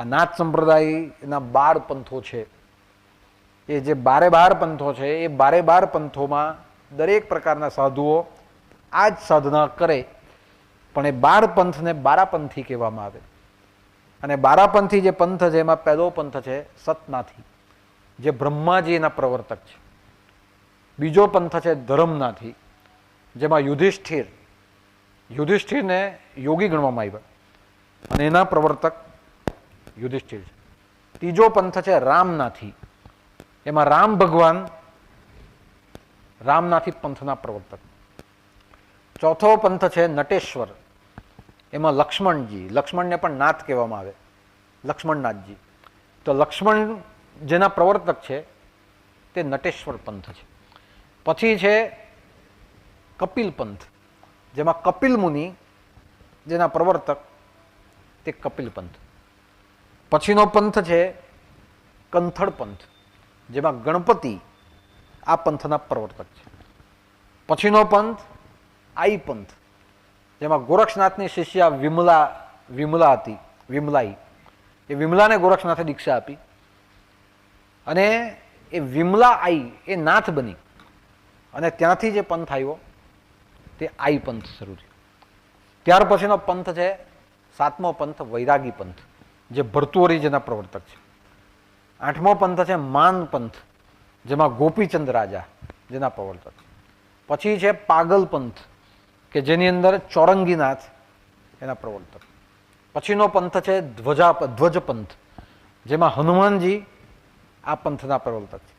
આ નાથ સંપ્રદાયના 12 પંથો છે. એ જે 12 પંથો છે એ 12 પંથોમાં દરેક પ્રકારના સાધુઓ આ જ સાધના કરે, પણ એ 12 પંથને 12 પંથી કહેવામાં આવે. અને 12 પંથી જે પંથ છે એમાં પહેલો પંથ છે સતનાથી, જે બ્રહ્માજીના પ્રવર્તક છે. બીજો પંથ છે ધર્મનાથી, જેમાં યુધિષ્ઠિરને યોગી ગણવામાં આવ્યા અને એના પ્રવર્તક યુધિષ્ઠિર છે. ત્રીજો પંથ છે રામનાથી, એમાં રામ ભગવાન રામનાથી પંથના પ્રવર્તક. ચોથો પંથ છે નટેશ્વર, એમાં લક્ષ્મણને પણ નાથ કહેવામાં આવે, લક્ષ્મણનાથજી. તો લક્ષ્મણ જેના પ્રવર્તક છે તે નટેશ્વર પંથ છે. પછી છે કપિલ પંથ, જેમાં કપિલ મુનિ જેના પ્રવર્તક તે કપિલ પંથ. પછીનો પંથ છે કંથળ પંથ, જેમાં ગણપતિ આ પંથના પ્રવર્તક છે. પછીનો પંથ આઈ પંથ, જેમાં ગોરક્ષનાથની શિષ્યા વિમલા હતી, વિમલાઈ. એ વિમલાને ગોરક્ષનાથે દીક્ષા આપી અને એ વિમલા આઈ એ નાથ બની અને ત્યાંથી જે પંથ આવ્યો તે આઈ પંથ શરૂ થયો. ત્યાર પછીનો પંથ છે 7મો પંથ વૈરાગી પંથ, જે ભર્તુહરી જેના પ્રવર્તક છે. 8મો પંથ છે માન પંથ, જેમાં ગોપીચંદ રાજા જેના પ્રવર્તક. પછી છે પાગલ પંથ કે જેની અંદર ચોરંગીનાથ એના પ્રવર્તક. પછીનો પંથ છે ધ્વજ પંથ, જેમાં હનુમાનજી આ પંથના પ્રવર્તક છે.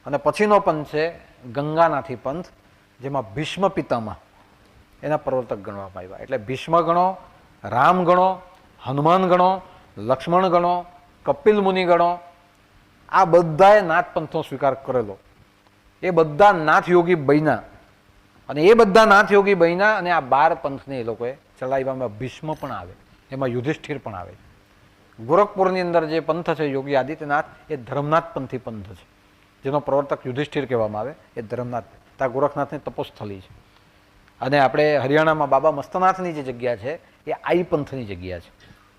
અને પછીનો પંથ છે ગંગાનાથી પંથ, જેમાં ભીષ્મ પિતામહ એના પ્રવર્તક ગણવામાં આવ્યા. એટલે ભીષ્મ ગણો, રામ ગણો, હનુમાન ગણો, લક્ષ્મણ ગણો, કપિલ મુનિ ગણો, આ બધાએ નાથ પંથનો સ્વીકાર કરેલો. એ બધા નાથ યોગી બન્યા અને એ બધા નાથ યોગી બન્યા અને આ 12 પંથને એ લોકોએ ચલાવ્યામાં ભીષ્મ પણ આવે, એમાં યુધિષ્ઠિર પણ આવે. ગોરખપુરની અંદર જે પંથ છે યોગી આદિત્યનાથ, એ ધર્મનાથ પંથી પંથ છે, જેનો પ્રવર્તક યુધિષ્ઠિર કહેવામાં આવે. એ ધર્મનાથ ત્યાં ગોરખનાથની તપોસ્થલી છે. અને આપણે હરિયાણામાં બાબા મસ્તનાથની જે જગ્યા છે એ આઈ પંથની જગ્યા છે,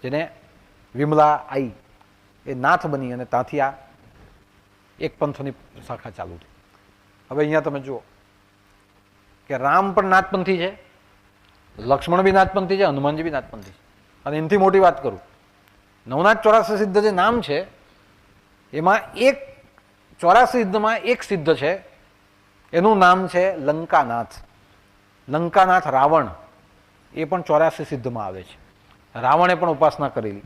જેને વિમલા આઈ એ નાથ બની અને ત્યાંથી આ એક પંથની શાખા ચાલુ થઈ. હવે અહીંયા તમે જુઓ કે રામ પણ નાથપંથી છે, લક્ષ્મણ બી નાથપંથી છે, હનુમાનજી બી નાથપંથી છે. અને એનાથી મોટી વાત કરું, નવનાથ 84 સિદ્ધ જે નામ છે એમાં 84 સિદ્ધમાં એક સિદ્ધ છે, એનું નામ છે લંકાનાથ. લંકાનાથ રાવણ એ પણ 84 સિદ્ધમાં આવે છે. રાવણે પણ ઉપાસના કરેલી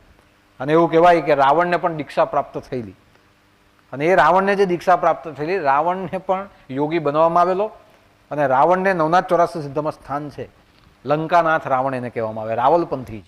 અને એવું કહેવાય કે રાવણને પણ દીક્ષા પ્રાપ્ત થયેલી. અને એ રાવણને જે દીક્ષા પ્રાપ્ત થયેલી, રાવણને પણ યોગી બનાવવામાં આવેલો અને રાવણને નવનાથ 84 સિદ્ધમાં સ્થાન છે. લંકાનાથ રાવણ એને કહેવામાં આવે, રાવલપંથી.